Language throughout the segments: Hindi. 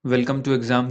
वेलकम टू एग्ज़ाम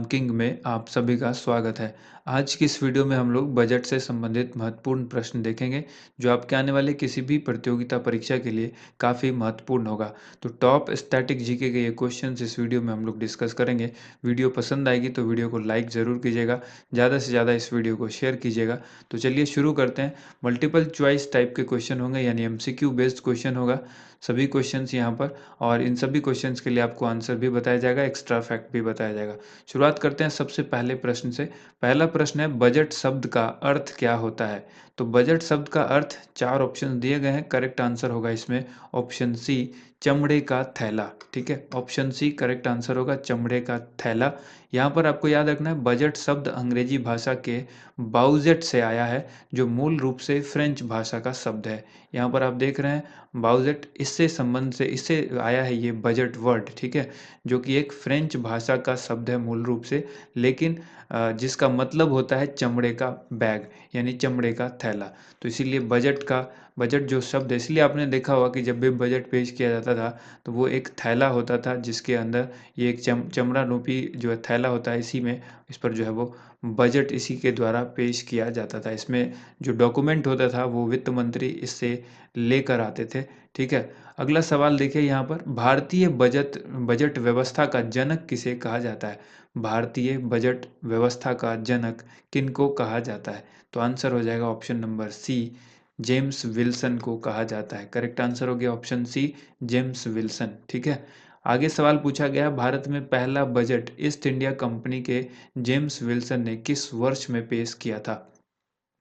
किंग में आप सभी का स्वागत है। आज की इस वीडियो में हम लोग बजट से संबंधित महत्वपूर्ण प्रश्न देखेंगे, जो आपके आने वाले किसी भी प्रतियोगिता परीक्षा के लिए काफ़ी महत्वपूर्ण होगा। तो टॉप स्टैटिक जीके के ये क्वेश्चंस इस वीडियो में हम लोग डिस्कस करेंगे। वीडियो पसंद आएगी तो वीडियो को लाइक ज़रूर कीजिएगा, ज़्यादा से ज़्यादा इस वीडियो को शेयर कीजिएगा। तो चलिए शुरू करते हैं। मल्टीपल चॉइस टाइप के क्वेश्चन होंगे, यानी एमसीक्यू बेस्ड क्वेश्चन होगा सभी क्वेश्चंस यहाँ पर, और इन सभी क्वेश्चंस के लिए आपको आंसर भी बताया जाएगा, एक्स्ट्रा फैक्ट भी बताया जाएगा। शुरुआत करते हैं सबसे पहले प्रश्न से। पहला प्रश्न है, बजट शब्द का अर्थ क्या होता है? तो बजट शब्द का अर्थ, चार ऑप्शन दिए गए हैं, करेक्ट आंसर होगा इसमें ऑप्शन सी, चमड़े का थैला। ठीक है, ऑप्शन सी करेक्ट आंसर होगा, चमड़े का थैला। यहाँ पर आपको याद रखना है, बजट शब्द अंग्रेजी भाषा के बाउजेट से आया है, जो मूल रूप से फ्रेंच भाषा का शब्द है। यहाँ पर आप देख रहे हैं बाउजेट, इससे आया है ये बजट वर्ड। ठीक है, जो कि एक फ्रेंच भाषा का शब्द है मूल रूप से, लेकिन जिसका मतलब होता है चमड़े का बैग, यानी चमड़े का थैला। तो इसीलिए बजट जो शब्द है, इसलिए आपने देखा होगा कि जब भी बजट पेश किया जाता था तो वो एक थैला होता था, जिसके अंदर ये एक चमड़ा रूपी जो है थैला होता है, इसी में इस पर जो है वो बजट इसी के द्वारा पेश किया जाता था। इसमें जो डॉक्यूमेंट होता था वो वित्त मंत्री इससे लेकर आते थे। ठीक है, अगला सवाल देखिए यहाँ पर, भारतीय बजट बजट व्यवस्था का जनक किसे कहा जाता है? भारतीय बजट व्यवस्था का जनक किनको कहा जाता है? तो आंसर हो जाएगा option number C, James Wilson को कहा जाता है। करेक्ट आंसर हो गया ऑप्शन सी, जेम्स विल्सन। ठीक है, आगे सवाल पूछा गया, भारत में पहला बजट ईस्ट इंडिया कंपनी के जेम्स विल्सन ने किस वर्ष में पेश किया था?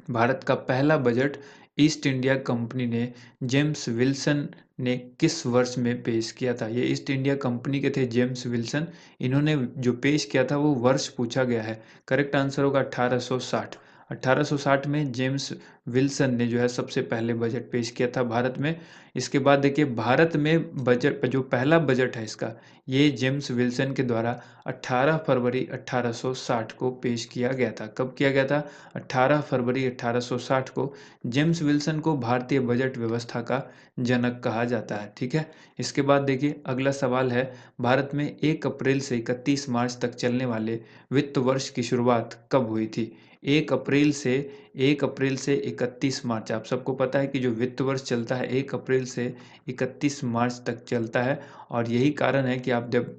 भारत का पहला बजट ईस्ट इंडिया कंपनी ने जेम्स विल्सन ने किस वर्ष में पेश किया था? ये ईस्ट इंडिया कंपनी के थे जेम्स विल्सन, इन्होंने जो पेश किया था वो वर्ष पूछा गया है। करेक्ट आंसर होगा 1860। 1860 में जेम्स विल्सन ने जो है सबसे पहले बजट पेश किया था भारत में। इसके बाद देखिए, भारत में बजट जो पहला बजट है इसका, ये जेम्स विल्सन के द्वारा 18 फरवरी 1860 को पेश किया गया था। कब किया गया था? 18 फरवरी 1860 को। जेम्स विल्सन को भारतीय बजट व्यवस्था का जनक कहा जाता है। ठीक है, इसके बाद देखिए अगला सवाल है, भारत में 1 अप्रैल से 31 मार्च तक चलने वाले वित्त वर्ष की शुरुआत कब हुई थी? 1 अप्रैल से 31 मार्च, आप सबको पता है कि जो वित्त वर्ष चलता है 1 अप्रैल से 31 मार्च तक चलता है। और यही कारण है कि आप जब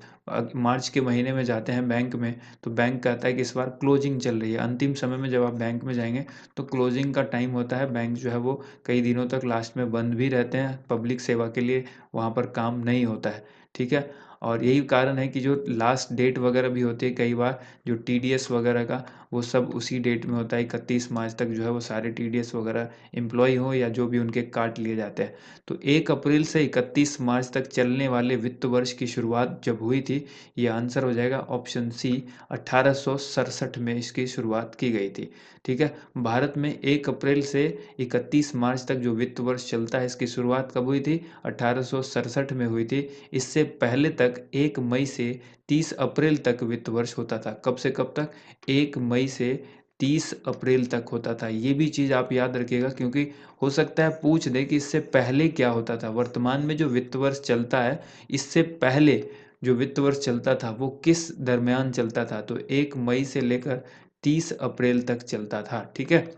मार्च के महीने में जाते हैं बैंक में, तो बैंक कहता है कि इस बार क्लोजिंग चल रही है। अंतिम समय में जब आप बैंक में जाएंगे तो क्लोजिंग का टाइम होता है, बैंक जो है वो कई दिनों तक लास्ट में बंद भी रहते हैं, पब्लिक सेवा के लिए वहाँ पर काम नहीं होता है। ठीक है, और यही कारण है कि जो लास्ट डेट वगैरह भी होती है कई बार, जो टीडीएस वगैरह का, वो सब उसी डेट में होता है। 31 मार्च तक जो है वो सारे टीडीएस वगैरह एम्प्लॉय हो या जो भी उनके काट लिए जाते हैं। तो 1 अप्रैल से 31 मार्च तक चलने वाले वित्त वर्ष की शुरुआत जब हुई थी, ये आंसर हो जाएगा ऑप्शन सी, 1867 में इसकी शुरुआत की गई थी। ठीक है, भारत में 1 अप्रैल से 31 मार्च तक जो वित्त वर्ष चलता है, इसकी शुरुआत कब हुई थी? 1867 में हुई थी। इससे पहले तक 1 मई से 30 अप्रैल तक वित्त वर्ष होता था। कब से कब तक? 1 मई से 30 अप्रैल तक होता था। ये भी चीज़ आप याद रखिएगा, क्योंकि हो सकता है पूछ दे कि इससे पहले क्या होता था। वर्तमान में जो वित्त वर्ष चलता है, इससे पहले जो वित्त वर्ष चलता था वो किस दरमियान चलता था? तो 1 मई से लेकर 30 अप्रैल तक चलता था। ठीक है,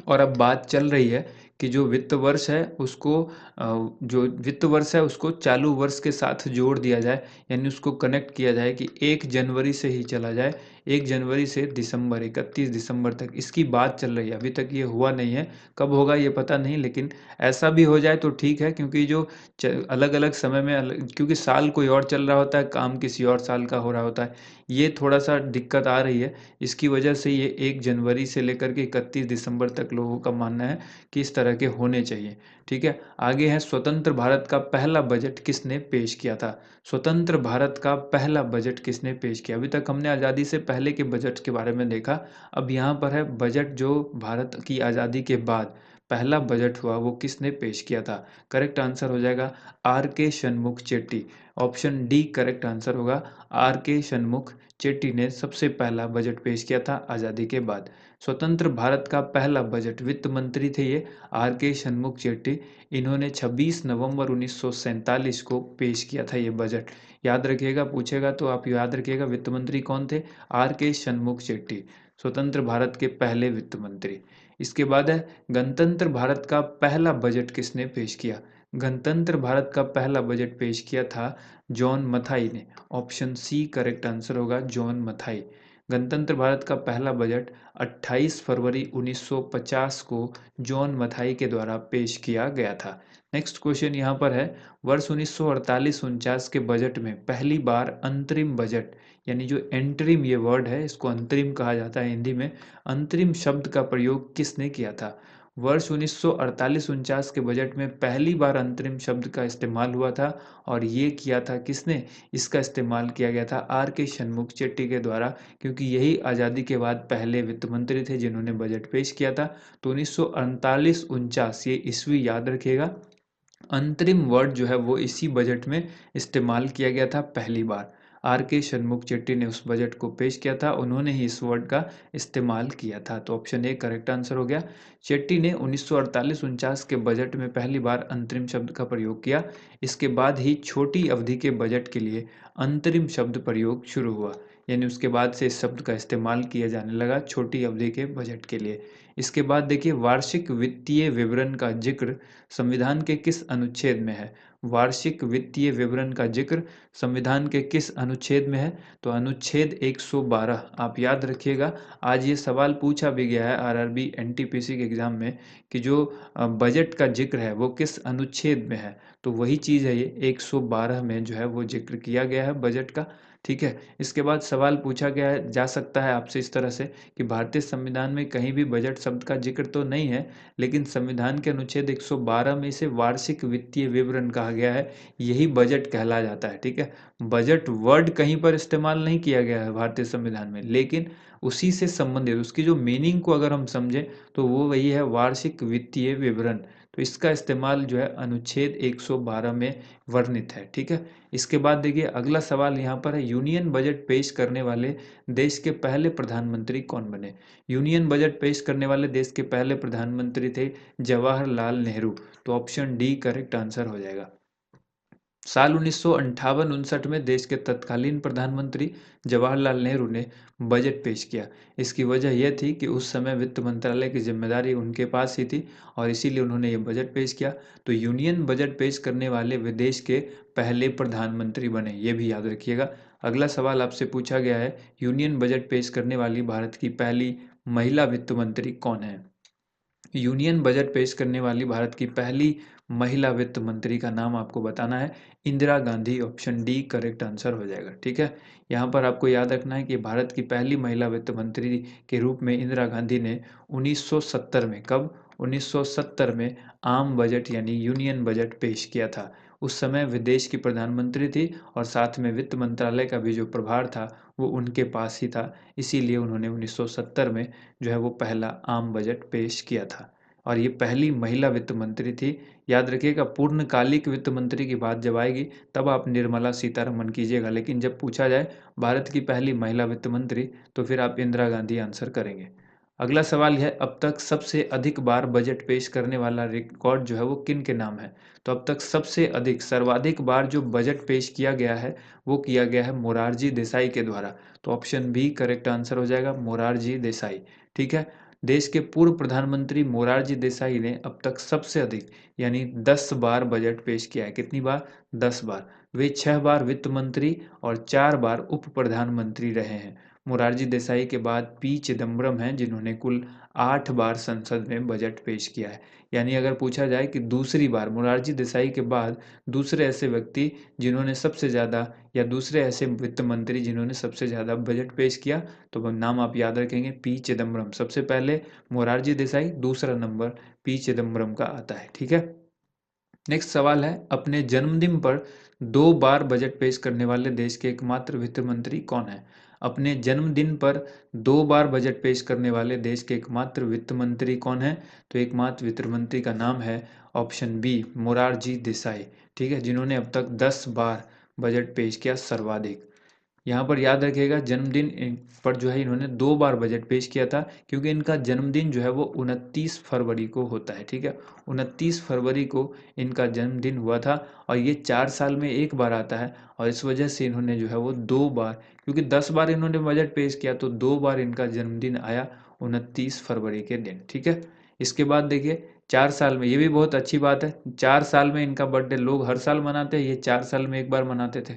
और अब बात चल रही है कि जो वित्त वर्ष है उसको चालू वर्ष के साथ जोड़ दिया जाए, यानी उसको कनेक्ट किया जाए कि 1 जनवरी से ही चला जाए, 1 जनवरी से दिसंबर 31 दिसंबर तक। इसकी बात चल रही है, अभी तक ये हुआ नहीं है, कब होगा ये पता नहीं, लेकिन ऐसा भी हो जाए तो ठीक है, क्योंकि जो अलग अलग समय में क्योंकि साल कोई और चल रहा होता है, काम किसी और साल का हो रहा होता है, ये थोड़ा सा दिक्कत आ रही है। इसकी वजह से ये 1 जनवरी से लेकर के 31 दिसंबर तक लोगों का मानना है कि इस तरह के होने चाहिए। ठीक है, आगे है, स्वतंत्र भारत का पहला बजट किसने पेश किया था? स्वतंत्र भारत का पहला बजट किसने पेश किया? अभी तक हमने आज़ादी से पहले के बजट के बारे में देखा, अब यहाँ पर है बजट जो भारत की आज़ादी के बाद पहला बजट हुआ वो किसने पेश किया था? करेक्ट आंसर हो जाएगा R K Shanmukham Chetty. Option D correct answer होगा। आर के शनमुख चेट्टी ने सबसे पहला बजट पेश किया था आज़ादी के बाद। स्वतंत्र भारत का पहला बजट वित्त मंत्री थे ये आर के शनमुख चेट्टी। इन्होंने 26 नवंबर 1947 को पेश किया था ये बजट। याद रखिएगा, पूछेगा तो आप याद रखिएगा वित्त मंत्री कौन थे? आर के शनमुख चेट्टी, स्वतंत्र भारत के पहले वित्त मंत्री। इसके बाद है गणतंत्र भारत का पहला बजट किसने पेश किया? गणतंत्र भारत का पहला बजट पेश किया था जॉन मथाई ने। ऑप्शन सी करेक्ट आंसर होगा जॉन मथाई। गणतंत्र भारत का पहला बजट 28 फरवरी 1950 को जॉन मथाई के द्वारा पेश किया गया था। नेक्स्ट क्वेश्चन यहाँ पर है, वर्ष 1948-49 के बजट में पहली बार अंतरिम बजट, यानी जो एंटरिम ये वर्ड है इसको अंतरिम कहा जाता है हिंदी में, अंतरिम शब्द का प्रयोग किसने किया था? वर्ष 1948-49 के बजट में पहली बार अंतरिम शब्द का इस्तेमाल हुआ था और ये किया था किसने? इसका इस्तेमाल किया गया था आर के शनमुख चेट्टी के द्वारा, क्योंकि यही आज़ादी के बाद पहले वित्त मंत्री थे जिन्होंने बजट पेश किया था। तो 1948-49 ये ईस्वी याद रखिएगा। अंतरिम वर्ड जो है वो इसी बजट में इस्तेमाल किया गया था पहली बार। आर के शनमुख चेट्टी ने उस बजट को पेश किया था, उन्होंने ही इस वर्ड का इस्तेमाल किया था। तो ऑप्शन ए करेक्ट आंसर हो गया। चेट्टी ने 1948-49 के बजट में पहली बार अंतरिम शब्द का प्रयोग किया। इसके बाद ही छोटी अवधि के बजट के लिए अंतरिम शब्द प्रयोग शुरू हुआ, यानी उसके बाद से इस शब्द का इस्तेमाल किया जाने लगा छोटी अवधि के बजट के लिए। इसके बाद देखिए, वार्षिक वित्तीय विवरण का जिक्र संविधान के किस अनुच्छेद में है? वार्षिक वित्तीय विवरण का जिक्र संविधान के किस अनुच्छेद में है? तो अनुच्छेद 112। आप याद रखिएगा, आज ये सवाल पूछा भी गया है आरआरबी एनटीपीसी के एग्जाम में कि जो बजट का जिक्र है वो किस अनुच्छेद में है। तो वही चीज़ है, ये 112 में जो है वो जिक्र किया गया है बजट का। ठीक है। इसके बाद सवाल पूछा गया है, जा सकता है आपसे इस तरह से कि भारतीय संविधान में कहीं भी बजट शब्द का जिक्र तो नहीं है, लेकिन संविधान के अनुच्छेद 112 में इसे वार्षिक वित्तीय विवरण कहा गया है, यही बजट कहला जाता है। ठीक है। बजट वर्ड कहीं पर इस्तेमाल नहीं किया गया है भारतीय संविधान में, लेकिन उसी से संबंधित उसकी जो मीनिंग को अगर हम समझें तो वो वही है वार्षिक वित्तीय विवरण। तो इसका इस्तेमाल जो है अनुच्छेद 112 में वर्णित है। ठीक है। इसके बाद देखिए, अगला सवाल यहाँ पर है, यूनियन बजट पेश करने वाले देश के पहले प्रधानमंत्री कौन बने? यूनियन बजट पेश करने वाले देश के पहले प्रधानमंत्री थे जवाहरलाल नेहरू। तो ऑप्शन डी करेक्ट आंसर हो जाएगा। साल 1958-59 में देश के तत्कालीन प्रधानमंत्री जवाहरलाल नेहरू ने बजट पेश किया। इसकी वजह यह थी कि उस समय वित्त मंत्रालय की जिम्मेदारी उनके पास ही थी और इसीलिए उन्होंने ये बजट पेश किया। तो यूनियन बजट पेश करने वाले वे देश के पहले प्रधानमंत्री बने, ये भी याद रखिएगा। अगला सवाल आपसे पूछा गया है, यूनियन बजट पेश करने वाली भारत की पहली महिला वित्त मंत्री कौन है? यूनियन बजट पेश करने वाली भारत की पहली महिला वित्त मंत्री का नाम आपको बताना है, Indira Gandhi. Option D correct answer हो जाएगा। ठीक है। यहाँ पर आपको याद रखना है कि भारत की पहली महिला वित्त मंत्री के रूप में इंदिरा गांधी ने 1970 में, कब? 1970 में आम बजट यानी यूनियन बजट पेश किया था। उस समय वे देश की प्रधानमंत्री थी और साथ में वित्त मंत्रालय का भी जो प्रभार था वो उनके पास ही था, इसीलिए उन्होंने 1970 में जो है वो पहला आम बजट पेश किया था और ये पहली महिला वित्त मंत्री थी। याद रखिएगा, पूर्णकालिक वित्त मंत्री की बात जब आएगी तब आप निर्मला सीतारमन कीजिएगा, लेकिन जब पूछा जाए भारत की पहली महिला वित्त मंत्री तो फिर आप इंदिरा गांधी आंसर करेंगे। अगला सवाल है, अब तक सबसे अधिक बार बजट पेश करने वाला रिकॉर्ड जो है वो किन के नाम है? तो अब तक सबसे अधिक, सर्वाधिक बार जो बजट पेश किया गया है वो किया गया है मोरारजी देसाई के द्वारा। तो ऑप्शन बी करेक्ट आंसर हो जाएगा, मोरारजी देसाई। ठीक है। देश के पूर्व प्रधानमंत्री मोरारजी देसाई ने अब तक सबसे अधिक यानी 10 बार बजट पेश किया है। कितनी बार? 10 बार। वे 6 बार वित्त मंत्री और 4 बार उप प्रधानमंत्री रहे हैं। मोरारजी देसाई के बाद पी चिदम्बरम हैं जिन्होंने कुल 8 बार संसद में बजट पेश किया है। यानी अगर पूछा जाए कि दूसरी बार मोरारजी देसाई के बाद दूसरे ऐसे व्यक्ति जिन्होंने सबसे ज़्यादा, या दूसरे ऐसे वित्त मंत्री जिन्होंने सबसे ज़्यादा बजट पेश किया, तो वो नाम आप याद रखेंगे, पी चिदम्बरम। सबसे पहले मोरारजी देसाई, दूसरा नंबर पी चिदम्बरम का आता है। ठीक है। नेक्स्ट सवाल है, अपने जन्मदिन पर 2 बार बजट पेश करने वाले देश के एकमात्र वित्त मंत्री कौन है? अपने जन्मदिन पर 2 बार बजट पेश करने वाले देश के एकमात्र वित्त मंत्री कौन है? तो एकमात्र वित्त मंत्री का नाम है ऑप्शन बी मोरारजी देसाई, ठीक है, जिन्होंने अब तक 10 बार बजट पेश किया सर्वाधिक। यहाँ पर याद रखिएगा जन्मदिन पर जो है इन्होंने 2 बार बजट पेश किया था, क्योंकि इनका जन्मदिन जो है वो 29 फरवरी को होता है, ठीक है। 29 फरवरी को इनका जन्मदिन हुआ था और ये 4 साल में एक बार आता है, और इस वजह से इन्होंने जो है वो 2 बार, क्योंकि 10 बार इन्होंने बजट पेश किया तो 2 बार इनका जन्मदिन आया 29 फरवरी के दिन, ठीक है। इसके बाद देखिए 4 साल में, ये भी बहुत अच्छी बात है, 4 साल में इनका बर्थडे, लोग हर साल मनाते हैं, ये 4 साल में एक बार मनाते थे।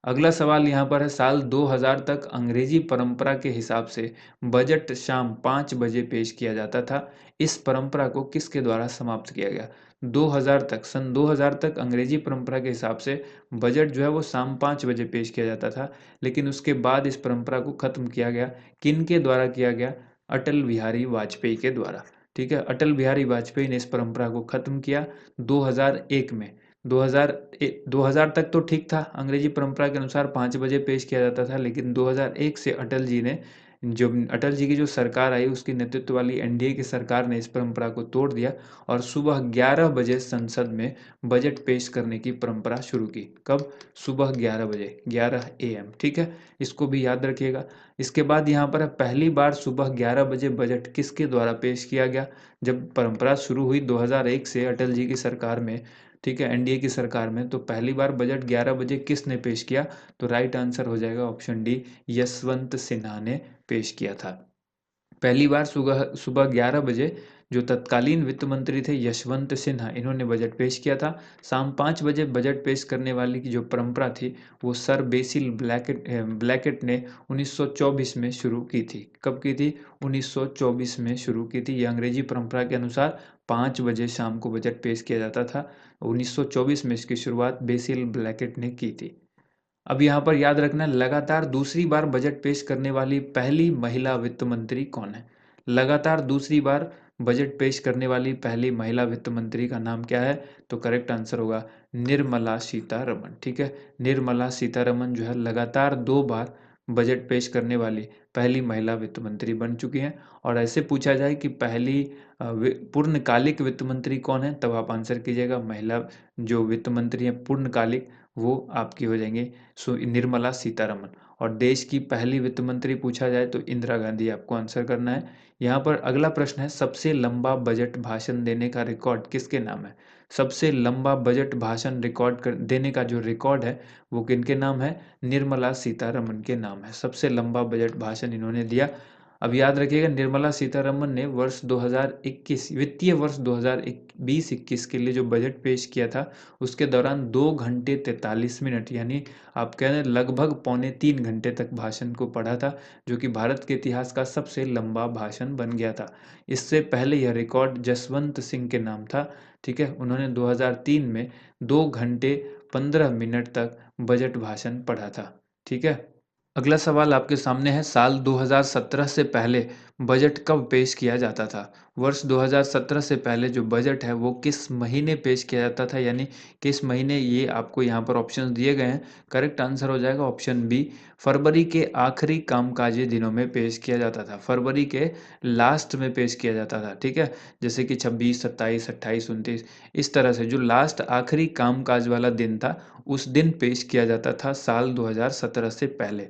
अगला सवाल यहाँ पर है, साल 2000 तक अंग्रेजी परंपरा के हिसाब से बजट शाम 5 बजे पेश किया जाता था। इस परंपरा को किसके द्वारा समाप्त किया गया? 2000 तक, सन 2000 तक अंग्रेजी परंपरा के हिसाब से बजट जो है वो शाम 5 बजे पेश किया जाता था, लेकिन उसके बाद इस परंपरा को खत्म किया गया। किन के द्वारा किया गया? अटल बिहारी वाजपेयी के द्वारा, ठीक है। अटल बिहारी वाजपेयी ने इस परंपरा को खत्म किया 2001 में। 2000 तक तो ठीक था, अंग्रेजी परंपरा के अनुसार 5 बजे पेश किया जाता था, लेकिन 2001 से अटल जी की जो सरकार आई, उसकी नेतृत्व वाली एनडीए की सरकार ने इस परंपरा को तोड़ दिया और सुबह 11 बजे संसद में बजट पेश करने की परंपरा शुरू की। कब? सुबह 11 बजे, 11 एएम, ठीक है। इसको भी याद रखिएगा। इसके बाद यहाँ पर पहली बार सुबह 11 बजे बजट किसके द्वारा पेश किया गया? जब परंपरा शुरू हुई 2001 से अटल जी की सरकार में, ठीक है, एनडीए की सरकार में, तो पहली बार बजट 11 बजे किसने पेश किया? तो राइट आंसर हो जाएगा ऑप्शन डी, यशवंत सिन्हा ने पेश किया था। पहली बार सुबह सुबह 11 बजे जो तत्कालीन वित्त मंत्री थे यशवंत सिन्हा, इन्होंने बजट पेश किया था। शाम 5 बजे बजट पेश करने वाली की जो परंपरा थी वो सर बेसिल ब्लैकेट ने 1924 में शुरू की थी। कब की थी? 1924 में शुरू की थी। यह अंग्रेजी परंपरा के अनुसार 5 बजे शाम को बजट पेश किया जाता था। 1924 में इसकी शुरुआत बेसिल ब्लैकेट ने की थी। अब यहाँ पर याद रखना, लगातार दूसरी बार बजट पेश करने वाली पहली महिला वित्त मंत्री कौन है? लगातार दूसरी बार बजट पेश करने वाली पहली महिला वित्त मंत्री का नाम क्या है? तो करेक्ट आंसर होगा निर्मला सीतारमण, ठीक है। निर्मला सीतारमण जो है लगातार 2 बार बजट पेश करने वाली पहली महिला वित्त मंत्री बन चुकी हैं। और ऐसे पूछा जाए कि पहली पूर्णकालिक वित्त मंत्री कौन है, तब आप आंसर कीजिएगा महिला जो वित्त मंत्री हैं पूर्णकालिक, वो आपकी हो जाएंगी निर्मला सीतारमण। और देश की पहली वित्त मंत्री पूछा जाए तो इंदिरा गांधी आपको आंसर करना है। यहाँ पर अगला प्रश्न है, सबसे लंबा बजट भाषण देने का रिकॉर्ड किसके नाम है? सबसे लंबा बजट भाषण देने का जो रिकॉर्ड है वो किनके नाम है? निर्मला सीतारमण के नाम है। सबसे लंबा बजट भाषण इन्होंने दिया। अब याद रखिएगा निर्मला सीतारमण ने वर्ष 2021 वित्तीय वर्ष 2020-21 के लिए जो बजट पेश किया था उसके दौरान 2 घंटे 43 मिनट, यानी आप कह रहे हैं लगभग पौने 3 घंटे तक भाषण को पढ़ा था, जो कि भारत के इतिहास का सबसे लंबा भाषण बन गया था। इससे पहले यह रिकॉर्ड जसवंत सिंह के नाम था, ठीक है। उन्होंने 2003 में 2 घंटे 15 मिनट तक बजट भाषण पढ़ा था, ठीक है। अगला सवाल आपके सामने है, साल 2017 से पहले बजट कब पेश किया जाता था? वर्ष 2017 से पहले जो बजट है वो किस महीने पेश किया जाता था, यानी किस महीने, ये आपको यहाँ पर ऑप्शन दिए गए हैं। करेक्ट आंसर हो जाएगा ऑप्शन बी, फरवरी के आखिरी कामकाजी दिनों में पेश किया जाता था। फरवरी के लास्ट में पेश किया जाता था, ठीक है। जैसे कि 26, 27, 28, 29, इस तरह से जो लास्ट आखिरी कामकाज वाला दिन था उस दिन पेश किया जाता था साल 2017 से पहले।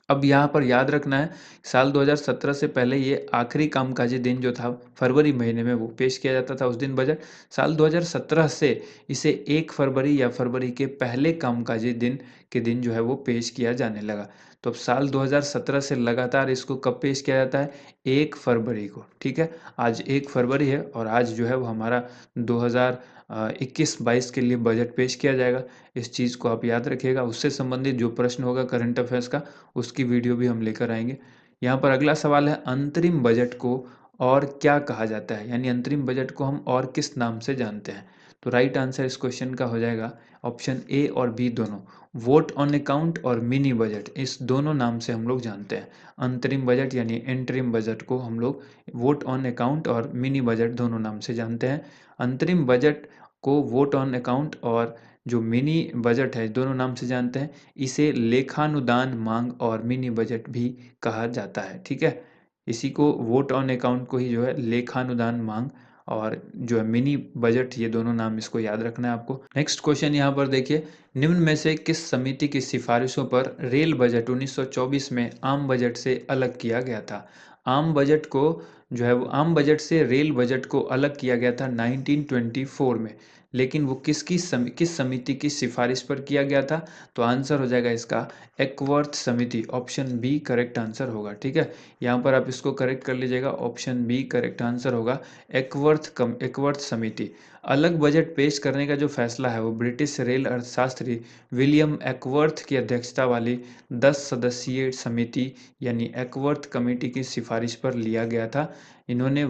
अब यहाँ पर याद रखना है, साल 2017 से पहले ये आखिरी कामकाजी दिन जो था फरवरी महीने में वो पेश किया जाता था उस दिन बजट। साल 2017 से इसे 1 फरवरी या फरवरी के पहले कामकाजी दिन के दिन जो है वो पेश किया जाने लगा। तो अब साल 2017 से लगातार इसको कब पेश किया जाता है? 1 फरवरी को, ठीक है। आज 1 फरवरी है और आज जो है वो हमारा 2021-22 के लिए बजट पेश किया जाएगा। इस चीज़ को आप याद रखिएगा। उससे संबंधित जो प्रश्न होगा करंट अफेयर्स का, उसकी वीडियो भी हम लेकर आएंगे। यहाँ पर अगला सवाल है, अंतरिम बजट को और क्या कहा जाता है, यानी अंतरिम बजट को हम और किस नाम से जानते हैं? तो राइट आंसर इस क्वेश्चन का हो जाएगा ऑप्शन ए और बी दोनों, वोट ऑन अकाउंट और मिनी बजट, इस दोनों नाम से हम लोग जानते हैं। अंतरिम बजट यानी इंटरिम बजट को हम लोग वोट ऑन अकाउंट और मिनी बजट दोनों नाम से जानते हैं। अंतरिम बजट को वोट ऑन अकाउंट और जो मिनी बजट है दोनों नाम से जानते हैं। इसे लेखानुदान मांग और मिनी बजट भी कहा जाता है, ठीक है। इसी को वोट ऑन अकाउंट को ही जो है लेखानुदान मांग और जो है मिनी बजट, ये दोनों नाम इसको याद रखना है आपको। नेक्स्ट क्वेश्चन यहाँ पर देखिए, निम्न में से किस समिति की सिफारिशों पर रेल बजट 1924 में आम बजट से अलग किया गया था? आम बजट को जो है वो आम बजट से रेल बजट को अलग किया गया था 1924 में, लेकिन वो किस समिति की सिफारिश पर किया गया था? तो आंसर हो जाएगा इसका एकवर्थ समिति, ऑप्शन बी करेक्ट आंसर होगा, ठीक है। यहाँ पर आप इसको करेक्ट कर लीजिएगा, ऑप्शन बी करेक्ट आंसर होगा एकवर्थ समिति। अलग बजट पेश करने का जो फैसला है वो ब्रिटिश रेल अर्थशास्त्री विलियम एकवर्थ की अध्यक्षता वाली 10 सदस्यीय समिति यानी एकवर्थ कमेटी की सिफारिश पर लिया गया था। इन्होंने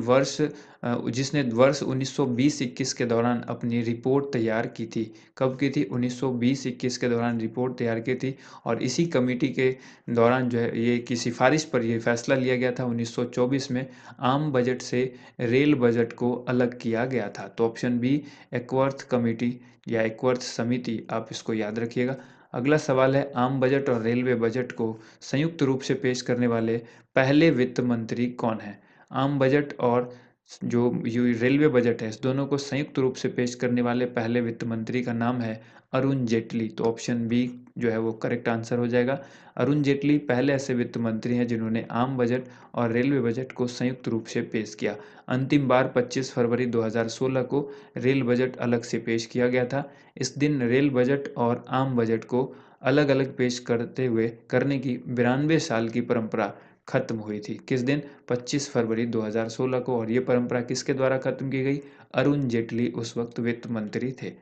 जिसने वर्ष 1920-21 के दौरान अपनी रिपोर्ट तैयार की थी। कब की थी? 1920-21 के दौरान रिपोर्ट तैयार की थी और इसी कमेटी के दौरान जो है ये की सिफारिश पर ये फैसला लिया गया था 1924 में आम बजट से रेल बजट को अलग किया गया था। तो ऑप्शन बी एकवर्थ कमेटी या एकवर्थ समिति, आप इसको याद रखिएगा। अगला सवाल है, आम बजट और रेलवे बजट को संयुक्त रूप से पेश करने वाले पहले वित्त मंत्री कौन हैं? आम बजट और जो रेलवे बजट है, इस दोनों को संयुक्त रूप से पेश करने वाले पहले वित्त मंत्री का नाम है अरुण जेटली। तो ऑप्शन बी जो है वो करेक्ट आंसर हो जाएगा। अरुण जेटली पहले ऐसे वित्त मंत्री हैं जिन्होंने आम बजट और रेलवे बजट को संयुक्त रूप से पेश किया। अंतिम बार 25 फरवरी 2016 को रेल बजट अलग से पेश किया गया था। इस दिन रेल बजट और आम बजट को अलग अलग पेश करने की 92 साल की परंपरा खत्म हुई थी। किस दिन? 25 फरवरी 2016 को। और ये परंपरा किसके द्वारा खत्म की गई? अरुण जेटली उस वक्त वित्त मंत्री थे।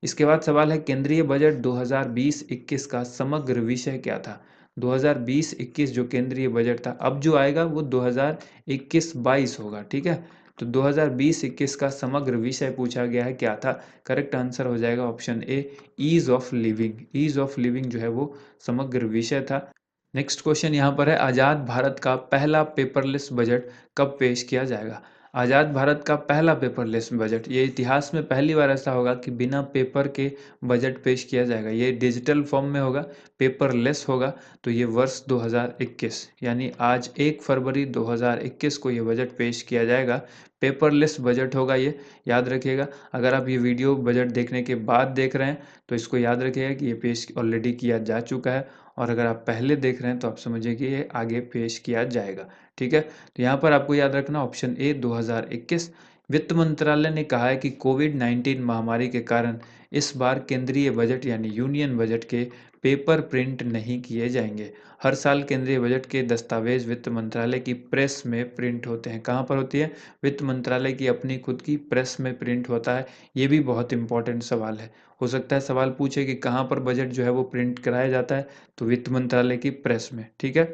इसके बाद सवाल है, केंद्रीय बजट 2020-21 का समग्र विषय क्या था? 2020-21 जो केंद्रीय बजट था, अब जो आएगा वो 2021-22 होगा, ठीक है। तो 2020-21 का समग्र विषय पूछा गया है, क्या था? करेक्ट आंसर हो जाएगा option A ease of living. Ease of living जो है वो समग्र विषय था। नेक्स्ट क्वेश्चन यहाँ पर है, आज़ाद भारत का पहला पेपरलेस बजट कब पेश किया जाएगा? आज़ाद भारत का पहला पेपरलेस बजट, ये इतिहास में पहली बार ऐसा होगा कि बिना पेपर के बजट पेश किया जाएगा। ये डिजिटल फॉर्म में होगा, पेपरलेस होगा। तो ये वर्ष 2021 यानी आज 1 फरवरी 2021 को ये बजट पेश किया जाएगा। पेपरलेस बजट होगा ये, याद रखिएगा। अगर आप ये वीडियो बजट देखने के बाद देख रहे हैं तो इसको याद रखिएगा कि ये पेश ऑलरेडी किया जा चुका है, और अगर आप पहले देख रहे हैं तो आप समझिए कि ये आगे पेश किया जाएगा, ठीक है। तो यहाँ पर आपको याद रखना ऑप्शन ए 2021। वित्त मंत्रालय ने कहा है कि कोविड-19 महामारी के कारण इस बार केंद्रीय बजट यानी यूनियन बजट के पेपर प्रिंट नहीं किए जाएंगे। हर साल केंद्रीय बजट के दस्तावेज वित्त मंत्रालय की प्रेस में प्रिंट होते हैं। कहाँ पर होती है? वित्त मंत्रालय की अपनी खुद की प्रेस में प्रिंट होता है। ये भी बहुत इंपॉर्टेंट सवाल है। हो सकता है सवाल पूछे कि कहाँ पर बजट जो है वो प्रिंट कराया जाता है, तो वित्त मंत्रालय की प्रेस में, ठीक है।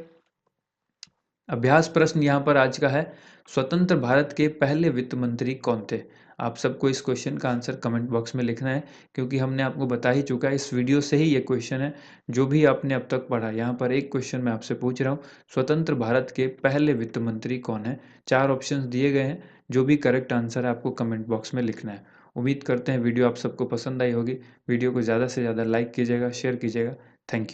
अभ्यास प्रश्न यहाँ पर आज का है, स्वतंत्र भारत के पहले वित्त मंत्री कौन थे? आप सबको इस क्वेश्चन का आंसर कमेंट बॉक्स में लिखना है, क्योंकि हमने आपको बता ही चुका है, इस वीडियो से ही ये क्वेश्चन है जो भी आपने अब तक पढ़ा। यहाँ पर एक क्वेश्चन मैं आपसे पूछ रहा हूँ, स्वतंत्र भारत के पहले वित्त मंत्री कौन है? 4 ऑप्शंस दिए गए हैं, जो भी करेक्ट आंसर है आपको कमेंट बॉक्स में लिखना है। उम्मीद करते हैं वीडियो आप सबको पसंद आई होगी। वीडियो को ज़्यादा से ज़्यादा लाइक कीजिएगा, शेयर कीजिएगा। Thank you.